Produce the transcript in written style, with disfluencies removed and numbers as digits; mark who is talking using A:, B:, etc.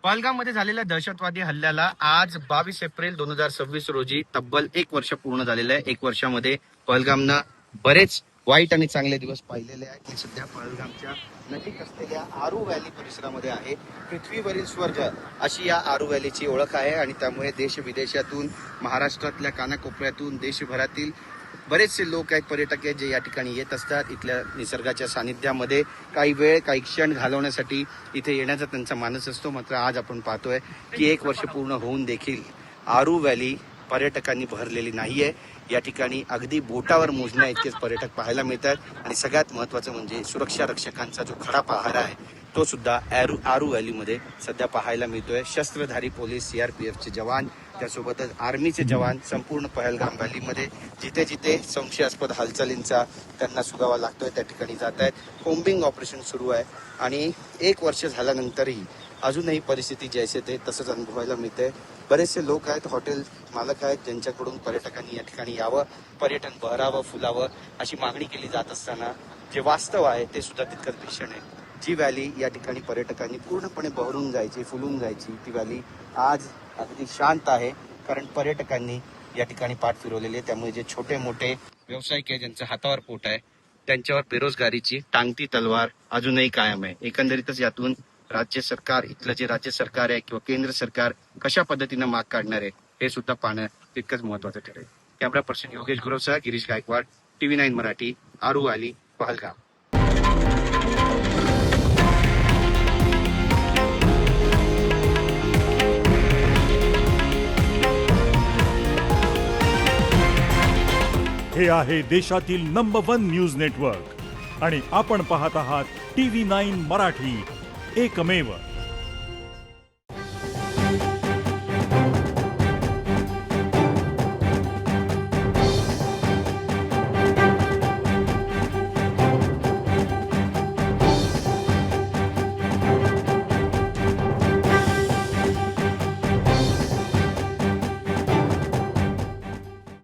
A: पहलगाममध्ये झालेल्या दहशतवादी हल्ल्याला आज 22 एप्रिल 2026 रोजी तब्बल 1 वर्ष पूर्ण झालेलं आहे. 1 वर्षामध्ये पहलगामनं बरेच वाईट आणि चांगले दिवस पाहिलेले आहेत. मी सध्या पहलगामच्या नजीक असलेल्या आरू व्हॅली परिसरामध्ये आहे. पृथ्वीवरील स्वर्ग अशी या आरू व्हॅलीची ओळख आहे आणि त्यामुळे देश विदेशातून, महाराष्ट्रातल्या कानाकोपऱ्यातून, देशभरातील बरेचसे लोक आहेत, पर्यटक आहेत, जे या ठिकाणी येत असतात. इथल्या निसर्गाच्या सानिध्यामध्ये काही वेळ, काही क्षण घालवण्यासाठी इथे येण्याचा त्यांचा मानस असतो. मात्र आज आपण पाहतोय की 1 वर्ष पूर्ण होऊन देखील आरू व्हॅली पर्यटकांनी भरलेली नाहीये. या ठिकाणी अगदी बोटावर मोजण्या इतकेच पर्यटक पाहायला मिळतात आणि सगळ्यात महत्त्वाचं म्हणजे सुरक्षा रक्षकांचा जो खडा पहारा आहे तो सुद्धा आरू व्हॅलीमध्ये सध्या पाहायला मिळतोय. शस्त्रधारी पोलीस, सीआरपीएफचे जवान, त्यासोबतच आर्मीचे जवान संपूर्ण पहलगाम व्हॅलीमध्ये जिथे जिथे संशयास्पद हालचालींचा त्यांना सुगावा लागतोय त्या ठिकाणी जात आहेत. कोम्बिंग ऑपरेशन सुरू आहे आणि 1 वर्ष झाल्यानंतरही अजूनही परिस्थिती जैसे ते तसंच अनुभवायला मिळते. बरेचसे लोक आहेत, हॉटेल मालक आहेत, ज्यांच्याकडून पर्यटकांनी या ठिकाणी यावं, पर्यटन बहरावं, फुलावं अशी मागणी केली जात असताना जे वास्तव आहे ते सुद्धा तितकंच भीषण आहे. जी व्हॅली या ठिकाणी पर्यटकांनी पूर्णपणे बहरून जायची, फुलून जायची, ती व्हॅली आज अगदी शांत आहे. कारण पर्यटकांनी या ठिकाणी पाठ फिरवलेली आहे. त्यामुळे जे छोटे मोठे व्यावसायिक आहे, ज्यांचं हातावर पोट आहे, त्यांच्यावर बेरोजगारीची टांगती तलवार अजूनही कायम आहे. एकंदरीतच यातून राज्य सरकार, इथलं जे राज्य सरकार आहे किंवा केंद्र सरकार कशा पद्धतीनं माग काढणार आहे हे सुद्धा पाहणं तितकंच महत्वाचं ठरेल. कॅमेरा पर्सन योगेश गुरवसह गिरीश गायकवाड, TV9 मराठी, आरू व्हॅली, पहलगाम.
B: हे आहे देशातील नंबर 1 न्यूज नेटवर्क आणि आपण पाहत आहात TV9 मराठी, एकमेव.